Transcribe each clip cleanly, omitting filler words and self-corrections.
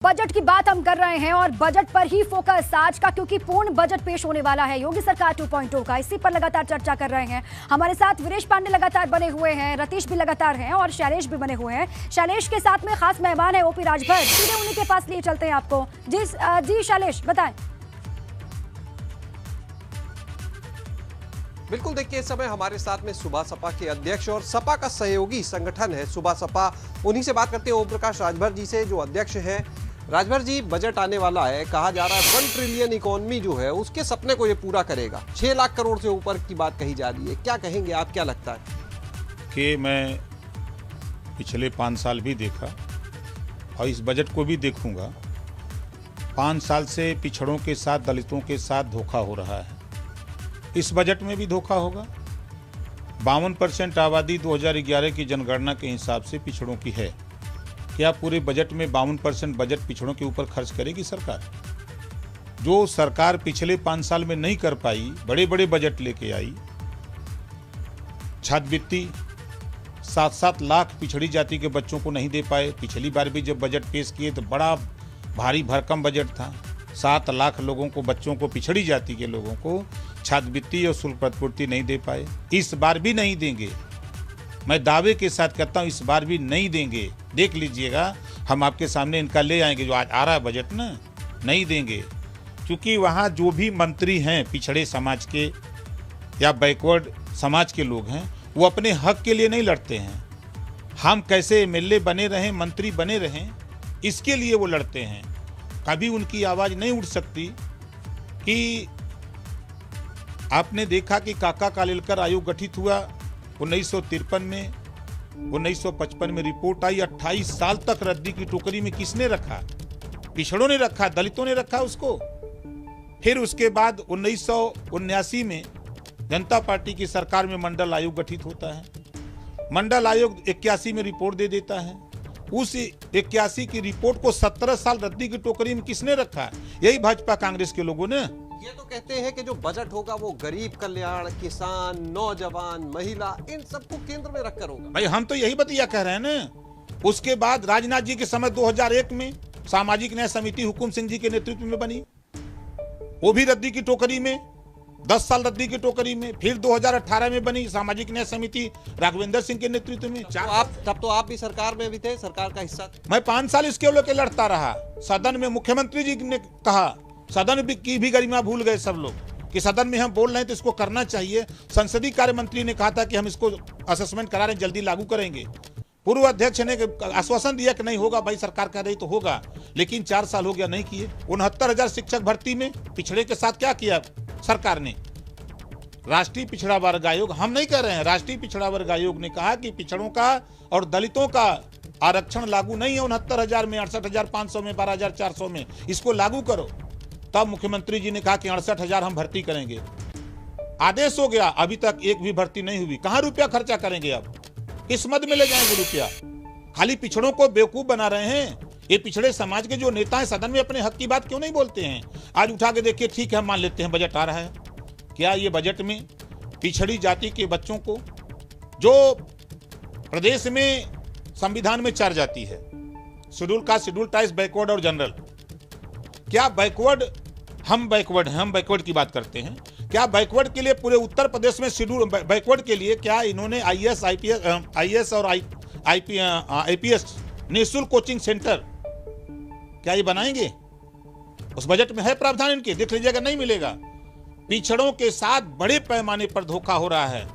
Budget की बात हम कर रहे हैं और बजट पर ही फोकस आज का, क्योंकि पूर्ण बजट पेश होने वाला है योगी सरकार 2.0 का। इसी पर लगातार चर्चा कर रहे हैं। हमारे साथ वीरेश पांडे लगातार बने हुए हैं, रतीश भी लगातार हैं और शैलेश भी बने हुए हैं। शैलेश के साथ में खास मेहमान है ओपी राजभर, सीधे उन्हीं के पास लिए चलते हैं आपको। जी शैलेश बताएं। बिल्कुल, देखिए इस समय हमारे साथ में सुबह सपा के अध्यक्ष और सपा का सहयोगी संगठन है सुबह सपा, उन्हीं से बात करते हैं ओम प्रकाश राजभर जी से, जो अध्यक्ष हैं। राजभर जी, बजट आने वाला है, कहा जा रहा है 1 ट्रिलियन इकोनॉमी जो है उसके सपने को ये पूरा करेगा। 6 लाख करोड़ से ऊपर की बात कही जा रही है, क्या कहेंगे आप, क्या लगता है? कि मैं पिछले 5 साल भी देखा और इस बजट को भी देखूंगा। 5 साल से पिछड़ों के साथ, दलितों के साथ धोखा हो रहा है। इस बजट में भी धोखा होगा। 52% आबादी 2011 की जनगणना के हिसाब से पिछड़ों की है। क्या पूरे बजट में 52% बजट पिछड़ों के ऊपर खर्च करेगी सरकार? जो सरकार पिछले 5 साल में नहीं कर पाई, बड़े बड़े बजट लेके आई। छात्रवृत्ति 7-7 लाख पिछड़ी जाति के बच्चों को नहीं दे पाए। पिछली बार भी जब बजट पेश किए तो बड़ा भारी भरकम बजट था। 7 लाख लोगों को, बच्चों को, पिछड़ी जाति के लोगों को छात्रवृत्ति और शुल्क प्रतिपूर्ति नहीं दे पाए। इस बार भी नहीं देंगे। मैं दावे के साथ कहता हूं, इस बार भी नहीं देंगे। देख लीजिएगा, हम आपके सामने इनका ले आएंगे जो आज आ रहा है बजट ना, नहीं देंगे। क्योंकि वहां जो भी मंत्री हैं पिछड़े समाज के या बैकवर्ड समाज के लोग हैं, वो अपने हक के लिए नहीं लड़ते हैं। हम कैसे एमएलए बने रहें, मंत्री बने रहें, इसके लिए वो लड़ते हैं। कभी उनकी आवाज नहीं उठ सकती। कि आपने देखा कि काका कालेलकर आयोग गठित हुआ 1953 में, 1955 में रिपोर्ट आई। 28 साल तक रद्दी की टोकरी में किसने रखा? पिछड़ों ने रखा, दलितों ने रखा उसको। फिर उसके बाद 1979 में जनता पार्टी की सरकार में मंडल आयोग गठित होता है। मंडल आयोग 81 में रिपोर्ट दे देता है। उस 81 की रिपोर्ट को 17 साल रद्दी की टोकरी में किसने रखा? यही भाजपा कांग्रेस के लोगों ने। ये तो कहते हैं कि जो बजट होगा वो गरीब कल्याण, किसान, नौजवान, महिला, इन सबको केंद्र में रखकर होगा। भाई हम तो यही बतिया कह रहे हैं ना। उसके बाद राजनाथ जी के समय 2001 में सामाजिक न्याय समिति हुकुम सिंह जी के नेतृत्व में बनी, वो भी रद्दी की टोकरी में, 10 साल रद्दी की टोकरी में। फिर 2018 में बनी सामाजिक न्याय समिति राघवेंद्र सिंह के नेतृत्व में। तब तो आप भी सरकार में भी थे, सरकार का हिस्सा थे। मैं 5 साल इसके लेकर लड़ता रहा। सदन में मुख्यमंत्री जी ने कहा, सदन की भी गरिमा भूल गए सब लोग कि सदन में हम बोल रहे हैं तो इसको करना चाहिए। संसदीय कार्य मंत्री ने कहा था कि हम इसको असेसमेंट करा रहे हैं, जल्दी लागू करेंगे। पूर्व अध्यक्ष ने आश्वासन दिया कि नहीं होगा, भाई सरकार कह रही तो होगा, लेकिन 4 साल हो गया, नहीं किए। 69,000 शिक्षक भर्ती में पिछड़े के साथ क्या किया सरकार ने? राष्ट्रीय पिछड़ा वर्ग आयोग, हम नहीं कह रहे हैं, राष्ट्रीय पिछड़ा वर्ग आयोग ने कहा कि पिछड़ों का और दलितों का आरक्षण लागू नहीं है 69,000 में, 68,500 में, 12,400 में, इसको लागू करो। तब मुख्यमंत्री जी ने कहा कि 68,000 हम भर्ती करेंगे। आदेश हो गया, अभी तक एक भी भर्ती नहीं हुई। कहां रुपया खर्चा करेंगे? अब किस मद में ले जाएंगे रुपया? खाली पिछड़ों को बेवकूफ बना रहे हैं। ये पिछड़े समाज के जो नेता हैं सदन में अपने हक की बात क्यों नहीं बोलते हैं? आज उठा के देखिए, ठीक है मान लेते हैं बजट आ रहा है, क्या ये बजट में पिछड़ी जाति के बच्चों को, जो प्रदेश में संविधान में 4 जाति है, schedule caste, schedule tribes, backward और जनरल, क्या बैकवर्ड, हम बैकवर्ड की बात करते हैं, क्या बैकवर्ड के लिए पूरे उत्तर प्रदेश में शेड्यूल बैकवर्ड के लिए क्या इन्होंने आईएएस और आईपीएस निःशुल्क कोचिंग सेंटर क्या ये बनाएंगे? उस बजट में है प्रावधान इनके, देख लीजिएगा, नहीं मिलेगा। पिछड़ों के साथ बड़े पैमाने पर धोखा हो रहा है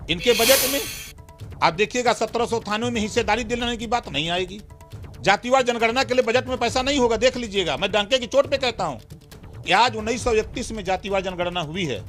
इनके बजट में। आप देखिएगा 1700 थानों में हिस्सेदारी दिलाने की बात नहीं आएगी। जातिवार जनगणना के लिए बजट में पैसा नहीं होगा, देख लीजिएगा। मैं डंके की चोट पे कहता हूं कि आज 1931 में जातिवार जनगणना हुई है,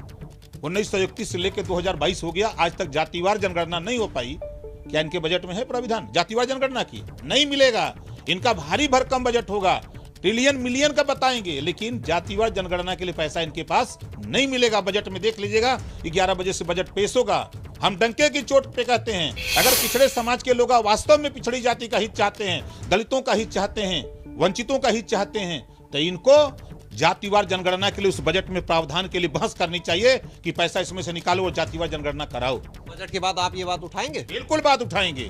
1931 से लेकर 2022 हो गया, आज तक जातिवार जनगणना नहीं हो पाई। क्या इनके बजट में है प्राविधान जातिवार जनगणना की? नहीं मिलेगा। इनका भारी भरकम बजट होगा, ट्रिलियन मिलियन का बताएंगे, लेकिन जातिवार जनगणना के लिए पैसा इनके पास नहीं मिलेगा बजट में। देख लीजिएगा, 11 बजे से बजट पेश होगा। हम डंके की चोट पे कहते हैं, अगर पिछड़े समाज के लोग वास्तव में पिछड़ी जाति का हित चाहते हैं, दलितों का हित चाहते हैं, वंचितों का हित चाहते हैं, तो इनको जातिवार जनगणना के लिए उस बजट में प्रावधान के लिए बहस करनी चाहिए कि पैसा इसमें से निकालो और जातिवार जनगणना कराओ। बजट के बाद आप ये बात उठाएंगे? बिल्कुल बात उठाएंगे।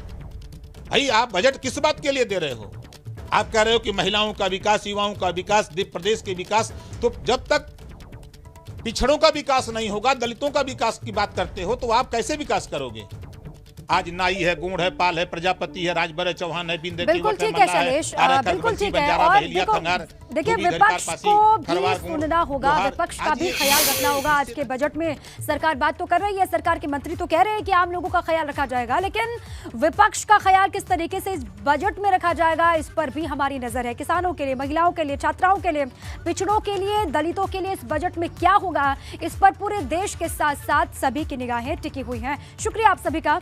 भाई आप बजट किस बात के लिए दे रहे हो? आप कह रहे हो कि महिलाओं का विकास, युवाओं का विकास, प्रदेश के विकास, तो जब तक पिछड़ों का विकास नहीं होगा, दलितों का विकास की बात करते हो तो आप कैसे विकास करोगे? आज नाई है, गोंड है, पाल है, प्रजापति है, राजभर है, चौहान है, बिल्कुल ठीक है शैलेश, बिल्कुल ठीक है। और देखिए विपक्ष को भी सुनना होगा, विपक्ष का भी ख्याल रखना होगा। आज के बजट में सरकार बात तो कर रही है, सरकार के मंत्री तो कह रहे हैं कि आम लोगों का ख्याल रखा जाएगा, लेकिन विपक्ष का ख्याल किस तरीके से इस बजट में रखा जाएगा, इस पर भी हमारी नजर है। किसानों के लिए, महिलाओं के लिए, छात्राओं के लिए, पिछड़ों के लिए, दलितों के लिए इस बजट में क्या होगा, इस पर पूरे देश के साथ साथ सभी की निगाहें टिकी हुई हैं। शुक्रिया आप सभी का।